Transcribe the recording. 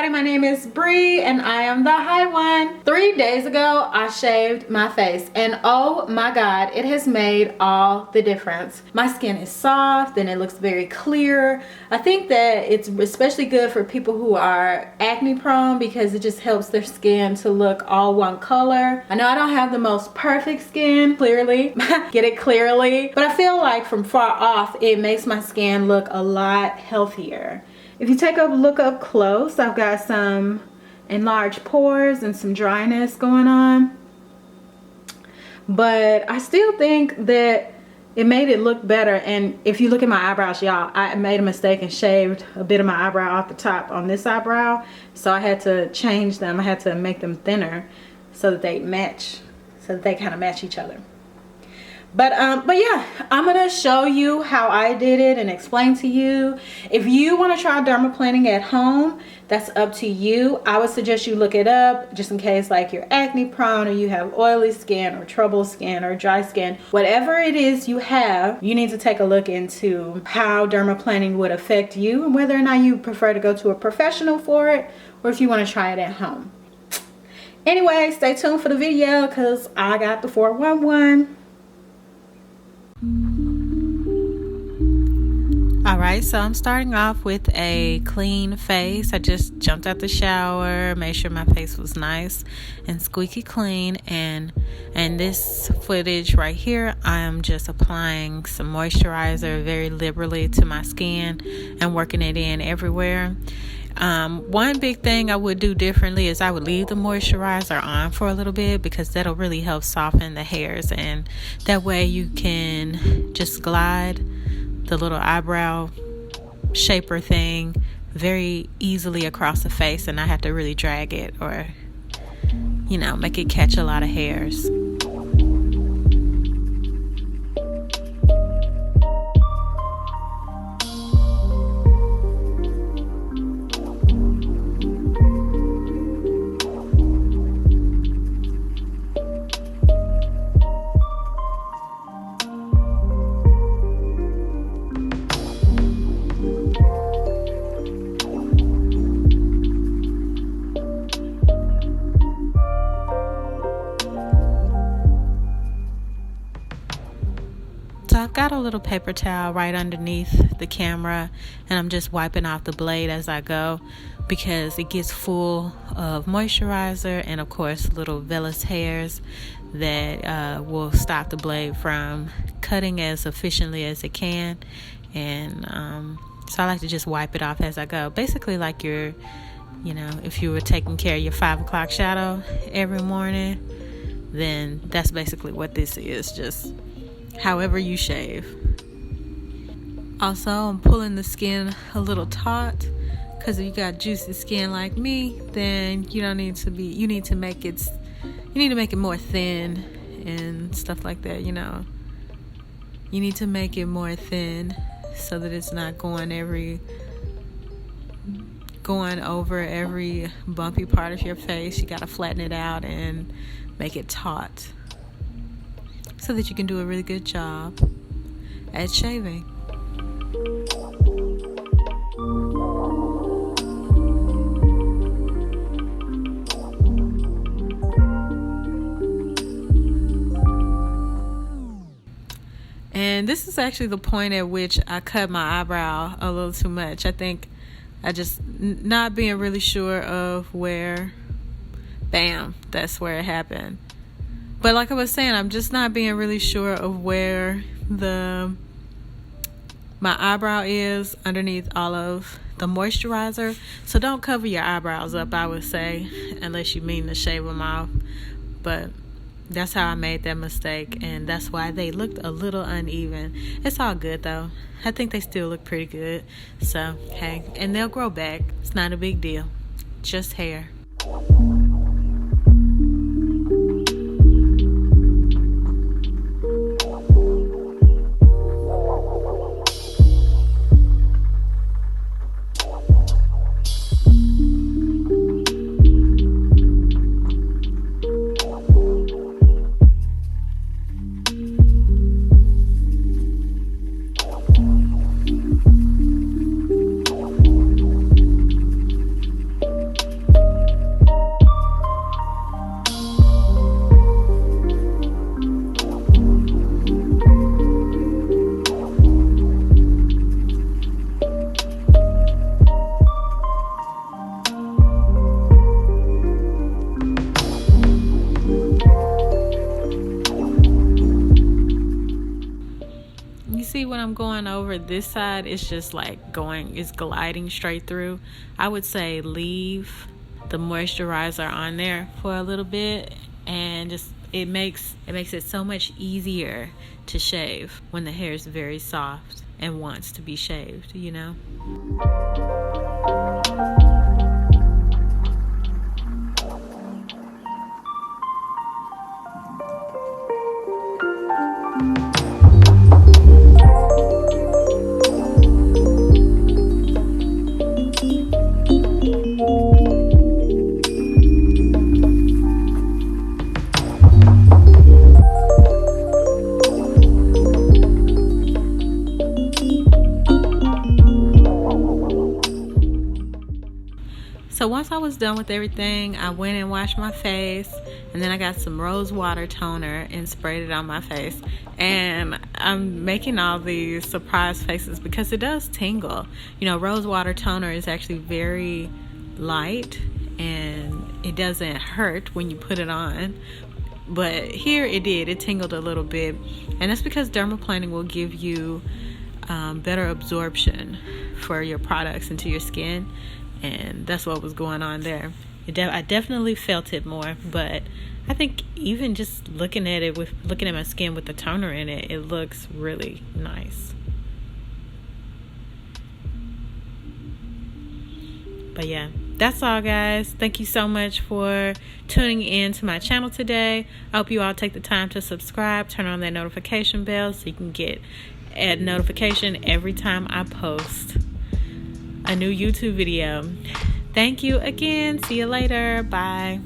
everybody, my name is Bree and I am the high one. 3 days ago I shaved my face and oh my god, it has made all the difference. My skin is soft and it looks very clear. I think that it's especially good for people who are acne prone because it just helps their skin to look all one color. I know I don't have the most perfect skin, clearly, get it clearly, but I feel like from far off it makes my skin look a lot healthier. If you take a look up close, I've got some enlarged pores and some dryness going on. But I still think that it made it look better. And if you look at my eyebrows, y'all, I made a mistake and shaved a bit of my eyebrow off the top on this eyebrow. So I had to change them. I had to make them thinner so that they match, so that they kind of match each other. But yeah, I'm gonna show you how I did it and explain to you. If you want to try dermaplaning at home, that's up to you. I would suggest you look it up just in case like you're acne prone or you have oily skin or trouble skin or dry skin. Whatever it is you have, you need to take a look into how dermaplaning would affect you and whether or not you prefer to go to a professional for it or if you want to try it at home. Anyway, stay tuned for the video because I got the 411. Alright, so I'm starting off with a clean face. I just jumped out the shower, made sure my face was nice and squeaky clean, and this footage right here, I am just applying some moisturizer very liberally to my skin and working it in everywhere. One big thing I would do differently is I would leave the moisturizer on for a little bit because that'll really help soften the hairs, and that way you can just glide the little eyebrow shaper thing very easily across the face and not have to really drag it or, you know, make it catch a lot of hairs. So I've got a little paper towel right underneath the camera and I'm just wiping off the blade as I go because it gets full of moisturizer and of course little vellus hairs that will stop the blade from cutting as efficiently as it can. And so I like to just wipe it off as I go, basically like you're, you know, if you were taking care of your 5 o'clock shadow every morning, then that's basically what this is, just however you shave. Also, I'm pulling the skin a little taut because if you got juicy skin like me, then you need to make it more thin and stuff like that, you know. You need to make it more thin so that it's not going over every bumpy part of your face. You got to flatten it out and make it taut so that you can do a really good job at shaving. And this is actually the point at which I cut my eyebrow a little too much. I think I just not being really sure of where, bam, that's where it happened. But like I was saying, I'm just not being really sure of where my eyebrow is underneath all of the moisturizer. So don't cover your eyebrows up, I would say, unless you mean to shave them off. But that's how I made that mistake, and that's why they looked a little uneven. It's all good though. I think they still look pretty good. So, hey, and they'll grow back. It's not a big deal. Just hair. when I'm going over this side, it's just like it's gliding straight through. I would say leave the moisturizer on there for a little bit, and just it makes it so much easier to shave when the hair is very soft and wants to be shaved, you know. So once I was done with everything, I went and washed my face, and then I got some rose water toner and sprayed it on my face. And I'm making all these surprise faces because it does tingle. You know, rose water toner is actually very light and it doesn't hurt when you put it on. But here it tingled a little bit, and that's because dermaplaning will give you better absorption for your products into your skin. And that's what was going on there. I definitely felt it more, but I think even just looking at my skin with the toner in it, it looks really nice. But yeah, that's all, guys. Thank you so much for tuning in to my channel today. I hope you all take the time to subscribe, turn on that notification bell so you can get a notification every time I post a new YouTube video. Thank you again. See you later. Bye.